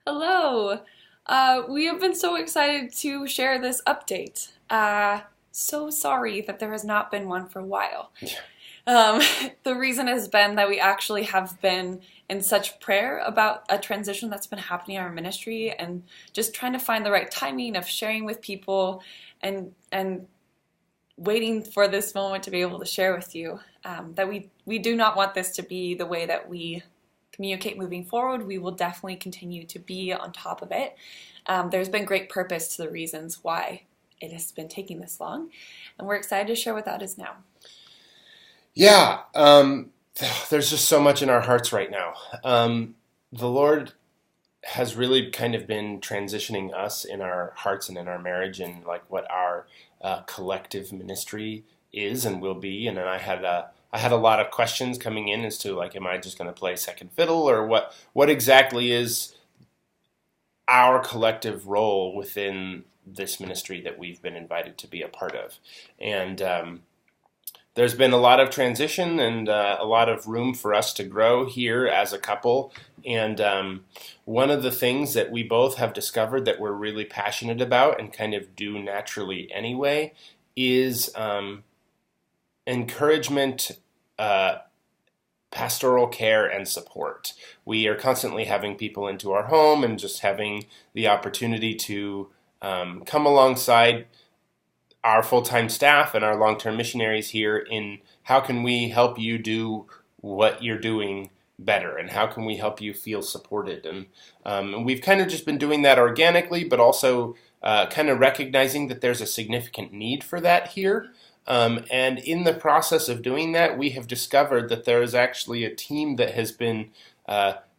Hello. We have been so excited to share this update. So sorry that there has not been one for a while. Um, the reason has been that we actually have been in such prayer about a transition that's been happening in our ministry and just trying to find the right timing of sharing with people and waiting for this moment to be able to share with you. That we do not want this to be the way that we communicate moving forward. We will definitely continue to be on top of it. There's been great purpose to the reasons why it has been taking this long, and we're excited to share what that is now. Yeah, there's just so much in our hearts right now. The Lord has really kind of been transitioning us in our hearts and in our marriage and like what our collective ministry is and will be. And then I had a lot of questions coming in as to like, am I just going to play second fiddle or what exactly is our collective role within this ministry that we've been invited to be a part of? And there's been a lot of transition and a lot of room for us to grow here as a couple. And one of the things that we both have discovered that we're really passionate about and kind of do naturally anyway is encouragement, pastoral care, and support. We are constantly having people into our home and just having the opportunity to come alongside our full-time staff and our long-term missionaries here in how can we help you do what you're doing better and how can we help you feel supported. And we've kind of just been doing that organically, but also kind of recognizing that there's a significant need for that here. And in the process of doing that, we have discovered that there is actually a team that has been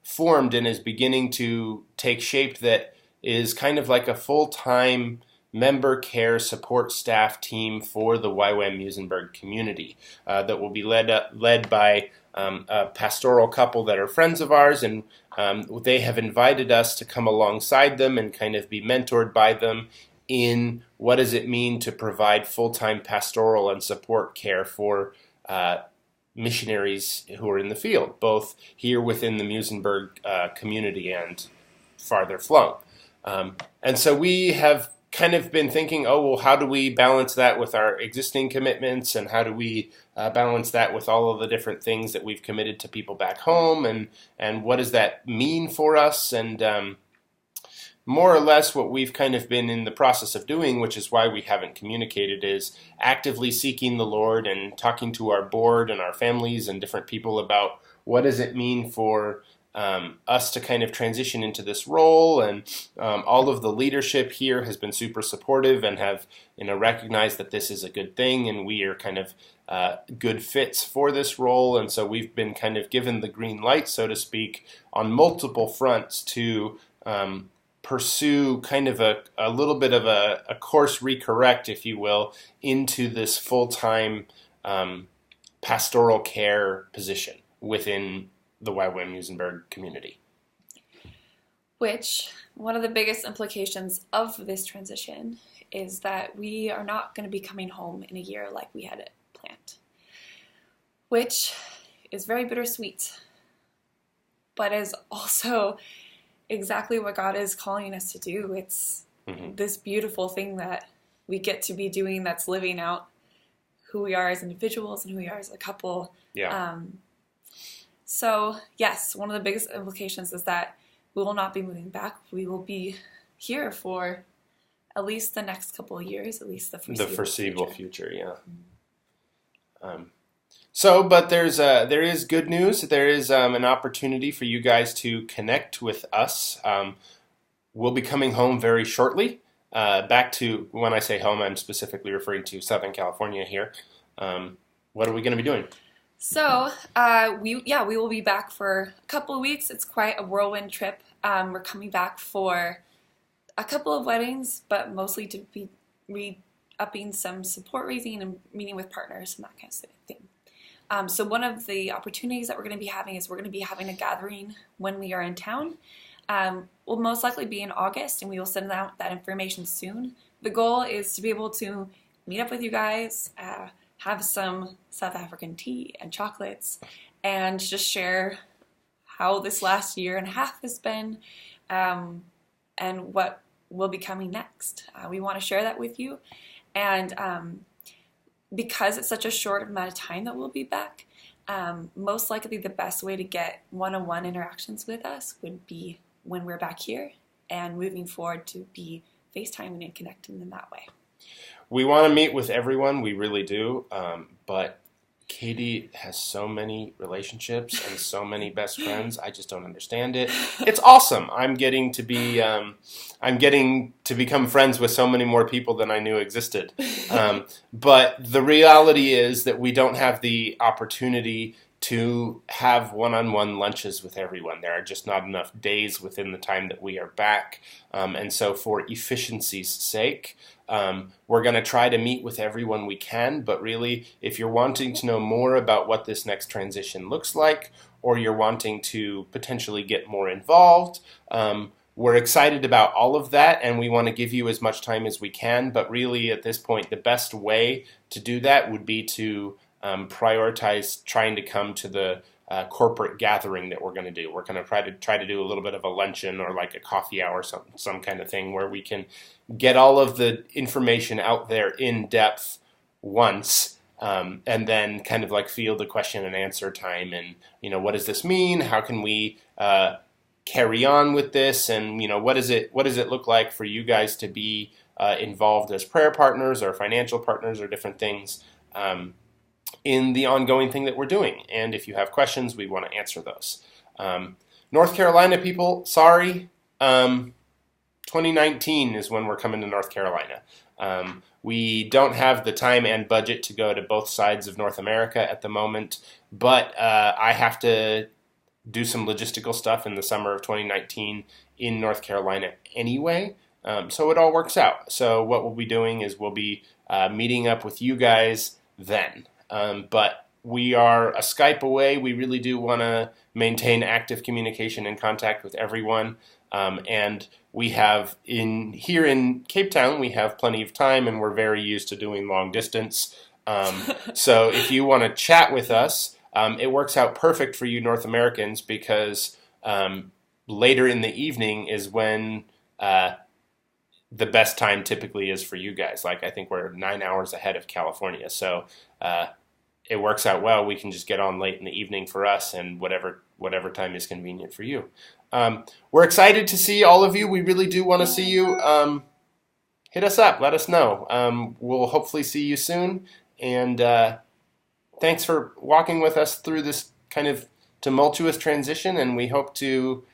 formed and is beginning to take shape that is kind of like a full-time member care support staff team for the YWAM Musenberg community that will be led by a pastoral couple that are friends of ours, and they have invited us to come alongside them and kind of be mentored by them in what does it mean to provide full-time pastoral and support care for missionaries who are in the field, both here within the Musenberg community and farther flung. And so we have kind of been thinking, oh, well, how do we balance that with our existing commitments, and how do we balance that with all of the different things that we've committed to people back home, and what does that mean for us? And more or less what we've kind of been in the process of doing, which is why we haven't communicated, is actively seeking the Lord and talking to our board and our families and different people about what does it mean for us to kind of transition into this role. And all of the leadership here has been super supportive and have recognized that this is a good thing and we are kind of good fits for this role. And so we've been kind of given the green light, so to speak, on multiple fronts to pursue kind of a little bit of a course recorrect, if you will, into this full-time pastoral care position within the YWAM Musenberg community. Which, one of the biggest implications of this transition is that we are not going to be coming home in a year like we had it planned, which is very bittersweet, but is also exactly what God is calling us to do. It's this beautiful thing that we get to be doing that's living out who we are as individuals and who we are as a couple. Yeah. So, yes, one of the biggest implications is that we will not be moving back. We will be here for at least the next couple of years, at least the foreseeable future. Yeah. But there is good news. There is an opportunity for you guys to connect with us. We'll be coming home very shortly. Back to, when I say home, I'm specifically referring to Southern California here. What are we going to be doing? So, we will be back for a couple of weeks. It's quite a whirlwind trip. We're coming back for a couple of weddings, but mostly to be re-upping some support raising and meeting with partners and that kind of thing. So one of the opportunities that we're going to be having is we're going to be having a gathering when we are in town. Will most likely be in August, and we will send out that information soon. The goal is to be able to meet up with you guys, have some South African tea and chocolates, and just share how this last year and a half has been, and what will be coming next. We want to share that with you. And because it's such a short amount of time that we'll be back, most likely the best way to get one-on-one interactions with us would be when we're back here, and moving forward to be FaceTiming and connecting in that way. We want to meet with everyone, we really do, but Katie has so many relationships and so many best friends. I just don't understand it. It's awesome. I'm getting to become friends with so many more people than I knew existed. But the reality is that we don't have the opportunity to have one-on-one lunches with everyone. There are just not enough days within the time that we are back. And so for efficiency's sake, we're going to try to meet with everyone we can, but really, if you're wanting to know more about what this next transition looks like, or you're wanting to potentially get more involved, we're excited about all of that, and we want to give you as much time as we can, but really, at this point, the best way to do that would be to prioritize trying to come to the corporate gathering that we're going to do. We're going to try to do a little bit of a luncheon or like a coffee hour, some kind of thing where we can get all of the information out there in depth once, and then kind of like field a question and answer time. And what does this mean? How can we carry on with this? And what does it look like for you guys to be involved as prayer partners or financial partners or different things in the ongoing thing that we're doing. And if you have questions, we want to answer those. North Carolina people, sorry. 2019 is when we're coming to North Carolina. We don't have the time and budget to go to both sides of North America at the moment, but I have to do some logistical stuff in the summer of 2019 in North Carolina anyway, so it all works out. So what we'll be doing is we'll be meeting up with you guys then. But we are a Skype away. We really do want to maintain active communication and contact with everyone. And we have here in Cape Town, we have plenty of time, and we're very used to doing long distance. So if you want to chat with us, it works out perfect for you North Americans, because later in the evening is when the best time typically is for you guys. Like, I think we're 9 hours ahead of California. So it works out well. We can just get on late in the evening for us, and whatever time is convenient for you. We're excited to see all of you. We really do want to see you. Hit us up. Let us know. We'll hopefully see you soon. And thanks for walking with us through this kind of tumultuous transition, and we hope to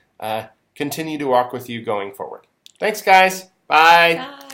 continue to walk with you going forward. Thanks, guys. Bye. Bye.